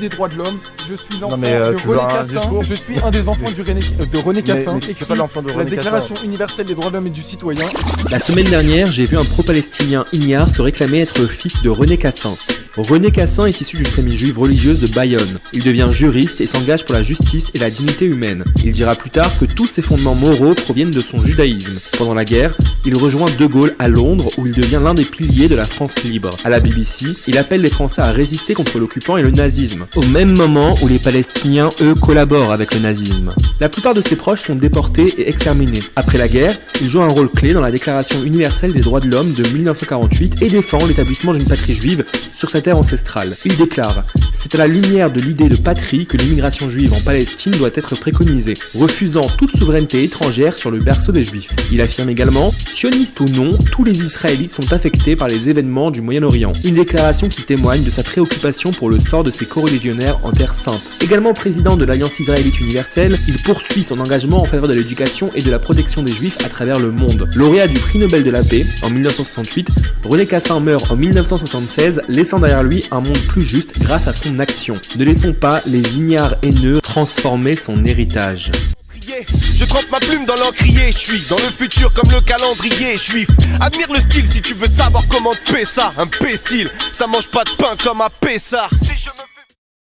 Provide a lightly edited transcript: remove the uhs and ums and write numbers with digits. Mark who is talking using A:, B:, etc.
A: des droits de l'homme, je suis l'enfant
B: tu
A: de
B: veux
A: René
B: un
A: Cassin,
B: discours
A: je suis un des enfants de René Cassin,
B: mais tu
A: écrit
B: fais pas l'enfant de
A: la
B: René
A: Déclaration
B: Cassin.
A: universelle des droits de l'homme et du citoyen.
C: La semaine dernière, j'ai vu un pro-palestinien ignare se réclamer être le fils de René Cassin. René Cassin est issu d'une famille juive religieuse de Bayonne. Il devient juriste et s'engage pour la justice et la dignité humaine. Il dira plus tard que tous ses fondements moraux proviennent de son judaïsme. Pendant la guerre, il rejoint De Gaulle à Londres où il devient l'un des piliers de la France libre. À la BBC, il appelle les Français à résister contre l'occupant et le nazisme, au même moment où les Palestiniens, eux, collaborent avec le nazisme. La plupart de ses proches sont déportés et exterminés. Après la guerre, il joue un rôle clé dans la Déclaration universelle des droits de l'homme de 1948 et défend l'établissement d'une patrie juive sur sa terre ancestrale. Il déclare « C'est à la lumière de l'idée de patrie que l'immigration juive en Palestine doit être préconisée, refusant toute souveraineté étrangère sur le berceau des Juifs. » Il affirme également « Sionistes ou non, tous les Israélites sont affectés par les événements du Moyen-Orient. » Une déclaration qui témoigne de sa préoccupation pour le sort de ses coreligionnaires en Terre Sainte. Également président de l'Alliance israélite universelle, il poursuit son engagement en faveur de l'éducation et de la protection des Juifs à travers le monde. Lauréat du prix Nobel de la paix en 1968, René Cassin meurt en 1976, laissant derrière lui un monde plus juste grâce à son action. Ne laissons pas les ignares haineux transformer son héritage.
D: Je trempe ma plume dans l'encrier, je suis dans le futur comme le calendrier juif. Admire le style si tu veux savoir comment te paie ça. Imbécile, ça mange pas de pain comme à Pessah.